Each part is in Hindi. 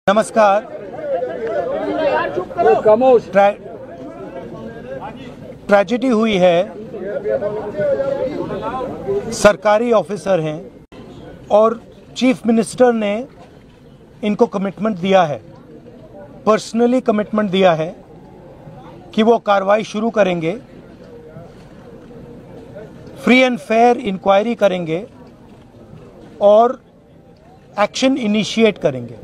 नमस्कार। ट्रेजेडी हुई है, सरकारी ऑफिसर हैं और चीफ मिनिस्टर ने इनको कमिटमेंट दिया है, पर्सनली कमिटमेंट दिया है कि वो कार्रवाई शुरू करेंगे, फ्री एंड फेयर इंक्वायरी करेंगे और एक्शन इनिशिएट करेंगे।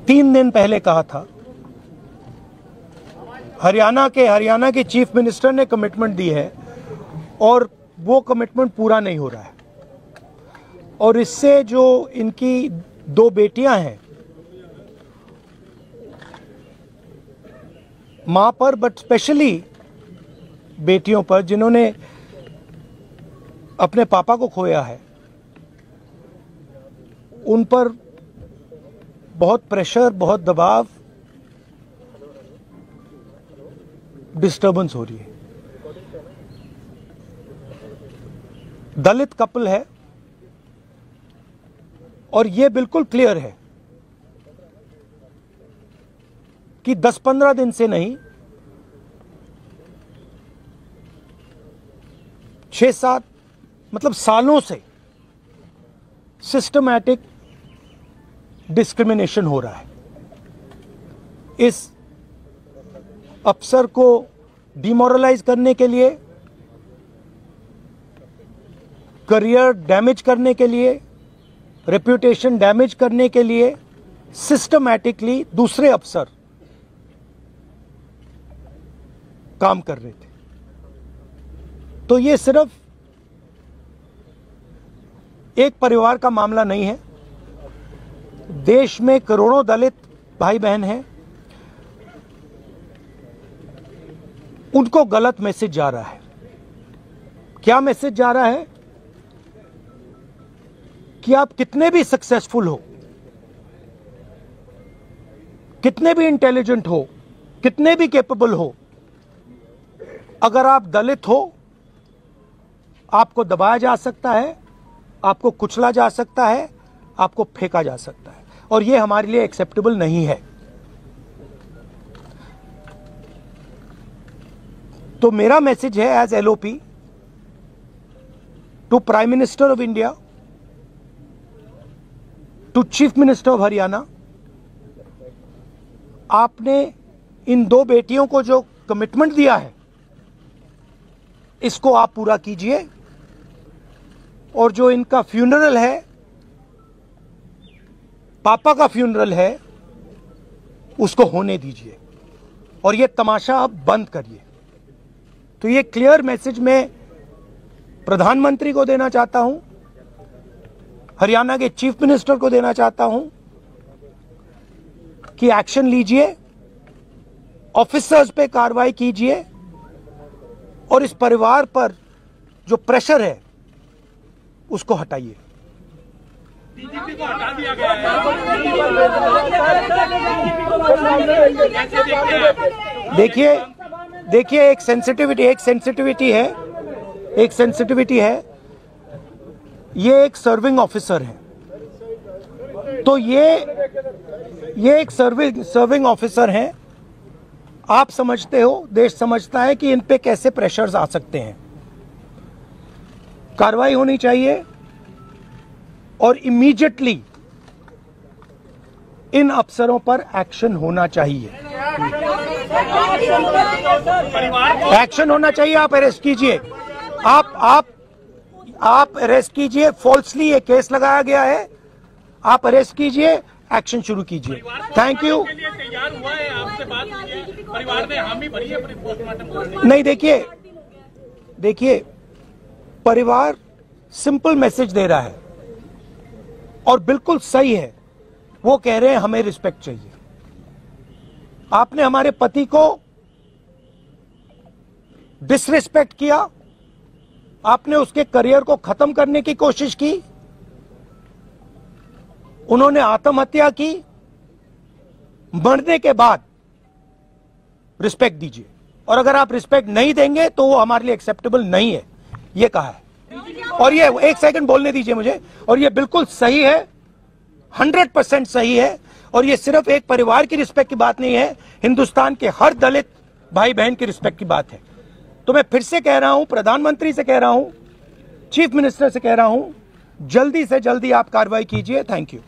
3 दिन पहले कहा था, हरियाणा के चीफ मिनिस्टर ने कमिटमेंट दी है और वो कमिटमेंट पूरा नहीं हो रहा है। और इससे जो इनकी 2 बेटियां हैं, मां पर बट स्पेशली बेटियों पर जिन्होंने अपने पापा को खोया है, उन पर बहुत प्रेशर, बहुत दबाव, डिस्टर्बेंस हो रही है। दलित कपल है और यह बिल्कुल क्लियर है कि 10-15 दिन से नहीं, 6-7 मतलब सालों से सिस्टमैटिक डिस्क्रिमिनेशन हो रहा है। इस अफसर को डिमोरलाइज करने के लिए, करियर डैमेज करने के लिए, रेप्यूटेशन डैमेज करने के लिए सिस्टमैटिकली दूसरे अफसर काम कर रहे थे। तो ये सिर्फ एक परिवार का मामला नहीं है, देश में करोड़ों दलित भाई बहन हैं, उनको गलत मैसेज जा रहा है। क्या मैसेज जा रहा है? कि आप कितने भी सक्सेसफुल हो, कितने भी इंटेलिजेंट हो, कितने भी कैपेबल हो, अगर आप दलित हो, आपको दबाया जा सकता है, आपको कुचला जा सकता है, आपको फेंका जा सकता है, और यह हमारे लिए एक्सेप्टेबल नहीं है। तो मेरा मैसेज है as LOP to prime minister of India, to chief minister of Haryana, आपने इन 2 बेटियों को जो कमिटमेंट दिया है, इसको आप पूरा कीजिए और जो इनका फ्यूनरल है, पापा का फ्यूनरल है, उसको होने दीजिए और ये तमाशा अब बंद करिए। तो ये क्लियर मैसेज मैं प्रधानमंत्री को देना चाहता हूं, हरियाणा के चीफ मिनिस्टर को देना चाहता हूं कि एक्शन लीजिए, ऑफिसर्स पे कार्रवाई कीजिए और इस परिवार पर जो प्रेशर है उसको हटाइए। डीजीपी को हटा दिया गया है। देखिए एक सेंसिटिविटी है। ये एक सर्विंग ऑफिसर है, तो ये एक सर्विंग ऑफिसर है। आप समझते हो, देश समझता है कि इन पे कैसे प्रेशर्स आ सकते हैं। कार्रवाई होनी चाहिए और इमीडिएटली इन अफसरों पर एक्शन होना चाहिए। एक्शन होना चाहिए। आप अरेस्ट कीजिए, आप अरेस्ट कीजिए। फॉल्सली ये केस लगाया गया है, आप अरेस्ट कीजिए, एक्शन शुरू कीजिए। Thank you. तैयार हुआ है, आपसे बात हुई है, परिवार ने हामी भरी है पोस्टमार्टम नहीं, देखिए परिवार सिंपल मैसेज दे रहा है और बिल्कुल सही है। वो कह रहे हैं हमें रिस्पेक्ट चाहिए। आपने हमारे पति को डिसरिस्पेक्ट किया, आपने उसके करियर को खत्म करने की कोशिश की, उन्होंने आत्महत्या की। मरने के बाद रिस्पेक्ट दीजिए, और अगर आप रिस्पेक्ट नहीं देंगे तो वो हमारे लिए एक्सेप्टेबल नहीं है, ये कहा है। और ये 1 सेकंड बोलने दीजिए मुझे, और ये बिल्कुल सही है, 100% सही है, और ये सिर्फ एक परिवार की रिस्पेक्ट की बात नहीं है, हिंदुस्तान के हर दलित भाई बहन की रिस्पेक्ट की बात है। तो मैं फिर से कह रहा हूं, प्रधानमंत्री से कह रहा हूं, चीफ मिनिस्टर से कह रहा हूं, जल्दी से जल्दी आप कार्रवाई कीजिए। Thank you.